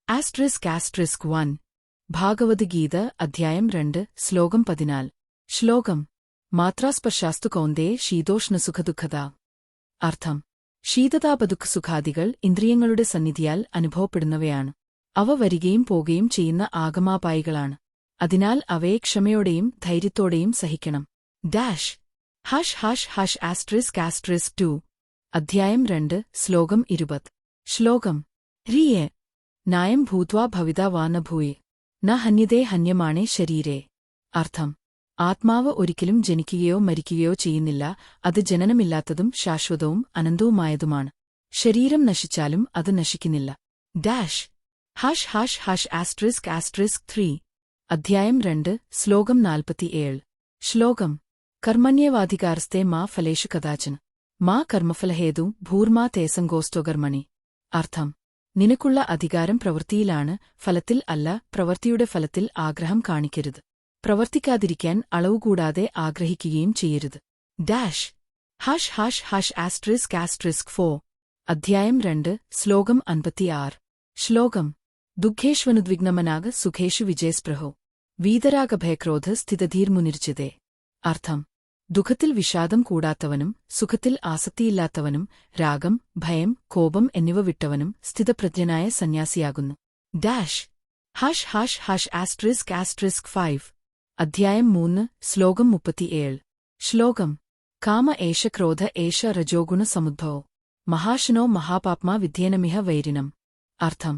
***1 ഭാഗവദ്ഗീത അധ്യായം 2 ശ്ലോകം 14 ശ്ലോകം മാത്രാസ്പർശാസ്തു കൗന്ദേ ശീതോഷ്ണസുഖദുഃഖദാ അർത്ഥം ശീതതാപദുഃഖസുഖാദികൾ ഇന്ദ്രിയങ്ങളുടെ സന്നിധിയാൽ അനുഭവപ്പെടുന്നവയാണ്. അവ വരികയും പോകുകയും ചെയ്യുന്ന ആഗമാപായികളാണ്. അതിനാൽ അവയെ ക്ഷമയോടെയും ധൈര്യത്തോടെയും സഹിക്കണം. ***2 അധ്യായം 2 ശ്ലോകം 20 ശ്ലോകം രിയേ നായം ഭൂത്വാ ഭവിതാ വാ ന ഭൂയേ ന ഹന്യതേ ഹന്യമാണേ ശരീരേ അർത്ഥം ആത്മാവ് ഒരിക്കലും ജനിക്കുകയോ മരിക്കുകയോ ചെയ്യുന്നില്ല. അത് ജനനമില്ലാത്തതും ശാശ്വതവും അനന്തവുമായതുമാണ്. ശരീരം നശിച്ചാലും അത് നശിക്കുന്നില്ല. ***3 അധ്യായം 2 ശ്ലോകം 47 ശ്ലോകം കർമ്മണ്യേവാധികാരസ്തേ മാ ഫലേഷു കദാചന മാ കർമ്മഫലഹേതു ഭൂർമാ തേസംഗോസ്തോ കർമ്മണി അർത്ഥം നിനക്കുള്ള അധികാരം പ്രവൃത്തിയിലാണ്, ഫലത്തിൽ അല്ല. പ്രവൃത്തിയുടെ ഫലത്തിൽ ആഗ്രഹം കാണിക്കരുത്. പ്രവർത്തിക്കാതിരിക്കാൻ അളവുകൂടാതെ ആഗ്രഹിക്കുകയും ചെയ്യരുത്. ***4 അധ്യായം 2 ശ്ലോകം 56 ശ്ലോകം ദുഃഖേഷ്വനുദ്വിഗ്നമനാഗ് സുഖേഷു വിജയസ്പൃഹോ വീതരാഗഭയക്രോധ സ്ഥിതധീർമുനിർജിതേ അർത്ഥം ദുഃഖത്തിൽ വിഷാദം കൂടാത്തവനും സുഖത്തിൽ ആസക്തിയില്ലാത്തവനും രാഗം, ഭയം, കോപം എന്നിവ വിട്ടവനും സ്ഥിതപ്രജ്ഞനായ സന്യാസിയാകുന്നു. ***5 അധ്യായം 3 ശ്ലോകം 37 ശ്ലോകം കാമ ഏഷ ക്രോധ ഏഷ രജോഗുണ സമുദ്ഭവോ മഹാശനോ മഹാപാപ്മാ വിദ്യേനമിഹ വൈരിനം അർത്ഥം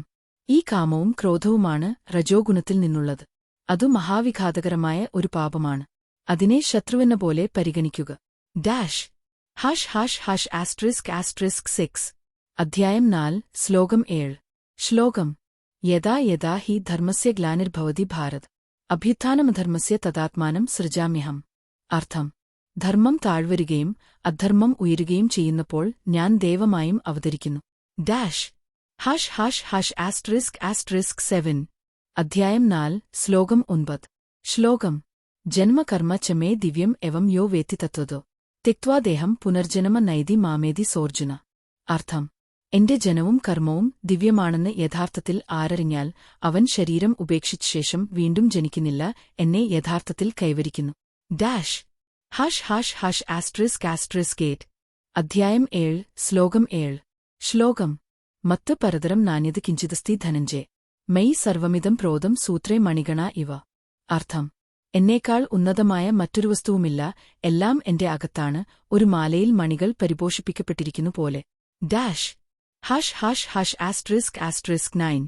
ഈ കാമവും ക്രോധവുമാണ് രജോഗുണത്തിൽ നിന്നുള്ളത്. അതു മഹാവിഘാതകരമായ ഒരു പാപമാണ്. അതിനെ ശത്രുവെന്ന പോലെ പരിഗണിക്കുക. ***6 അധ്യായം 4 ശ്ലോകം 7 ശ്ലോകം യഥാ യഥാ ഹി ധർമ്മസ്യ ഗ്ലാനിർഭവതി ഭാരത് അഭ്യുത്ഥാനമധർമ്മസ്യ തദാത്മാനം സൃജാമ്യഹം അർത്ഥം ധർമ്മം താഴ്വരുകയും അധർമ്മം ഉയരുകയും ചെയ്യുന്നപ്പോൾ ഞാൻ ദേവമായും അവതരിക്കുന്നു. ***7 അധ്യായം 4 ശ്ലോകം 9 ശ്ലോകം ജന്മകർമ്മ ച മേ ദിവ്യം എവം യോ വേത്തി തത്വതോ തിക്വാ ദേഹം പുനർജനമ നൈതി മാമേതി സോർജുന അർത്ഥം എന്റെ ജനവും കർമ്മവും ദിവ്യമാണെന്ന് യഥാർത്ഥത്തിൽ ആരറിഞ്ഞാൽ അവൻ ശരീരം ഉപേക്ഷിച്ച ശേഷം വീണ്ടും ജനിക്കുന്നില്ല, എന്നെ യഥാർത്ഥത്തിൽ കൈവരിക്കുന്നു. ***8 അധ്യായം 7 ശ്ലോകം 7 ശ്ലോകം മത്ത് പരതരം നാന്യത് കിഞ്ചിതസ്തി ധനഞ്ജയ മയി സർവമിതം പ്രോതം സൂത്രേ മണിഗണ ഇവ അർത്ഥം എന്നേക്കാൾ ഉന്നതമായ മറ്റൊരു വസ്തുവുമില്ല, എല്ലാം എന്റെ അകത്താണ്, ഒരു മാലയിൽ മണികൾ പരിപോഷിപ്പിക്കപ്പെട്ടിരിക്കുന്നു പോലെ. ***9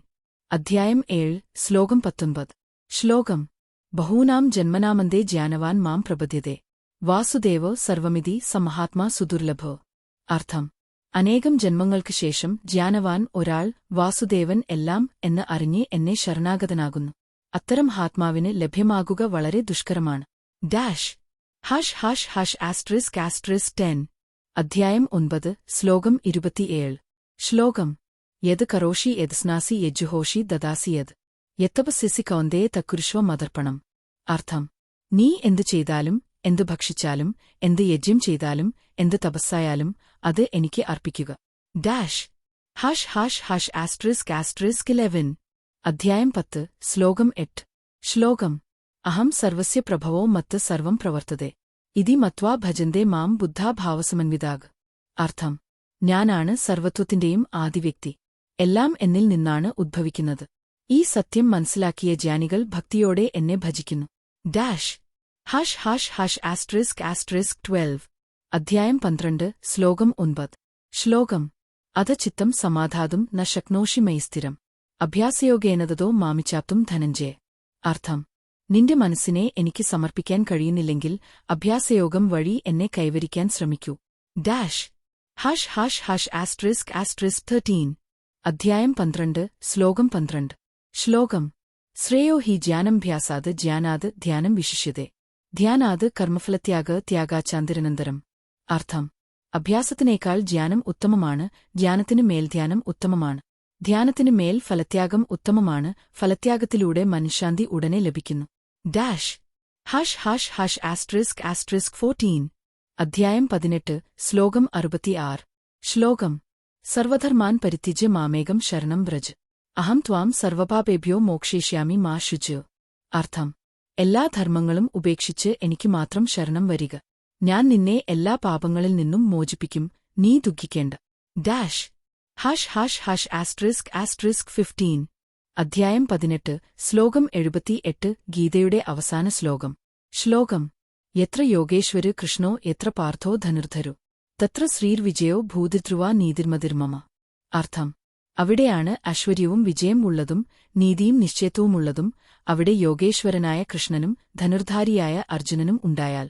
അധ്യായം 7 ശ്ലോകം 19 ശ്ലോകം ബഹൂനാം ജന്മനാമന്തേ ജ്ഞാനവാൻ മാം പ്രപദ്യതേ വാസുദേവോ സർവമിതി സമഹാത്മാ സുദുർലഭോ അർത്ഥം അനേകം ജന്മങ്ങൾക്കു ശേഷം ജ്ഞാനവാൻ ഒരാൾ വാസുദേവൻ എല്ലാം എന്ന് അറിഞ്ഞ് എന്നെ ശരണാഗതനാകുന്നു. അത്തരം ആത്മാവിന് ലഭ്യമാകുക വളരെ ദുഷ്കരമാണ്. ***10 അധ്യായം 9 ശ്ലോകം 27 ശ്ലോകം യത് കരോഷി യദ്സ്നാസി യജ്ജുഹോഷി ദദാസി യത് യത്തപസ്യസി കൗന്ദേ തക്കുരുഷ്വ മതർപ്പണം അർത്ഥം നീ എന്തു ചെയ്താലും, എന്തു ഭക്ഷിച്ചാലും, എന്ത് യജ്ഞം ചെയ്താലും, എന്ത് തപസ്സായാലും അത് എനിക്ക് അർപ്പിക്കുക. ***11 അധ്യായം 10 ശ്ലോകം 8 ശ്ലോകം അഹം സർവസ്യ പ്രഭവോ മത്ത് സർവം പ്രവർത്തതേ ഇതി മത്വാ ഭജന്തേ മാം ബുദ്ധാ ഭാവസമന്വിതാഗ് അർത്ഥം ഞാനാണ് സർവത്വത്തിന്റെയും ആദിവ്യക്തി, എല്ലാം എന്നിൽ നിന്നാണ് ഉദ്ഭവിക്കുന്നത്. ഈ സത്യം മനസ്സിലാക്കിയ ജ്ഞാനികൾ ഭക്തിയോടെ എന്നെ ഭജിക്കുന്നു. ***12 അധ്യായം 12 ശ്ലോകം 9 ശ്ലോകം അധ ചിത്തം സമാധാതും ന ശക്നോഷി മയി സ്ഥിരം അഭ്യാസയോഗേനതോ മാമിച്ചാപ്തും ധനഞ്ജയ അർത്ഥം നിന്റെ മനസ്സിനെ എനിക്ക് സമർപ്പിക്കാൻ കഴിയുന്നില്ലെങ്കിൽ അഭ്യാസയോഗം വഴി എന്നെ കൈവരിക്കാൻ ശ്രമിക്കൂ. ***13 അധ്യായം 12 ശ്ലോകം 12 ശ്ലോകം ശ്രേയോ ഹി ജ്ഞാനംഭ്യാസാത് ജ്ഞാനാത് ധ്യാനം വിശിഷ്യതേ ധ്യാനാത് കർമ്മഫലത്യാഗ് ത്യാഗാചാന്തിരനന്തരം അർത്ഥം അഭ്യാസത്തിനേക്കാൾ ധ്യാനം ഉത്തമമാണ്, ധ്യാനത്തിനു മേൽ ധ്യാനം ഉത്തമമാണ്, ധ്യാനത്തിനു മേൽ ഫലത്യാഗം ഉത്തമമാണ്, ഫലത്യാഗത്തിലൂടെ മനഃശാന്തി ഉടനെ ലഭിക്കുന്നു. ***14 അധ്യായം 18 ശ്ലോകം 66 ശ്ലോകം സർവധർമാൻ പരിത്യജ്യ മാമേകം ശരണം വ്രജ് അഹം ത്വാം സർവപാപേഭ്യോ മോക്ഷയിഷ്യാമി മാ ശുച്. അർത്ഥം: എല്ലാ ധർമ്മങ്ങളും ഉപേക്ഷിച്ച് എനിക്ക് മാത്രം ശരണം വരിക. ഞാൻ നിന്നെ എല്ലാ പാപങ്ങളിൽ നിന്നും മോചിപ്പിക്കും, നീ ദുഃഖിക്കേണ്ട. ഡാഷ് *********************************************************************************************************************************************************************************************************************************************************** ശ്ലോകം. ശ്ലോകം: യത്ര യോഗേശ്വര് കൃഷ്ണോ യത്ര പാർത്ഥോ ധനുർധരു തത്ര ശ്രീർവിജയോ ഭൂതിധ്രുവാ നീതിർമതിർമമ. അർത്ഥം: അവിടെയാണ് ഐശ്വര്യവും വിജയം ഉള്ളതും നീതിയും നിശ്ചയത്വവുമുള്ളതും അവിടെ യോഗേശ്വരനായ കൃഷ്ണനും ധനുർധാരിയായ അർജുനനും ഉണ്ടായാൽ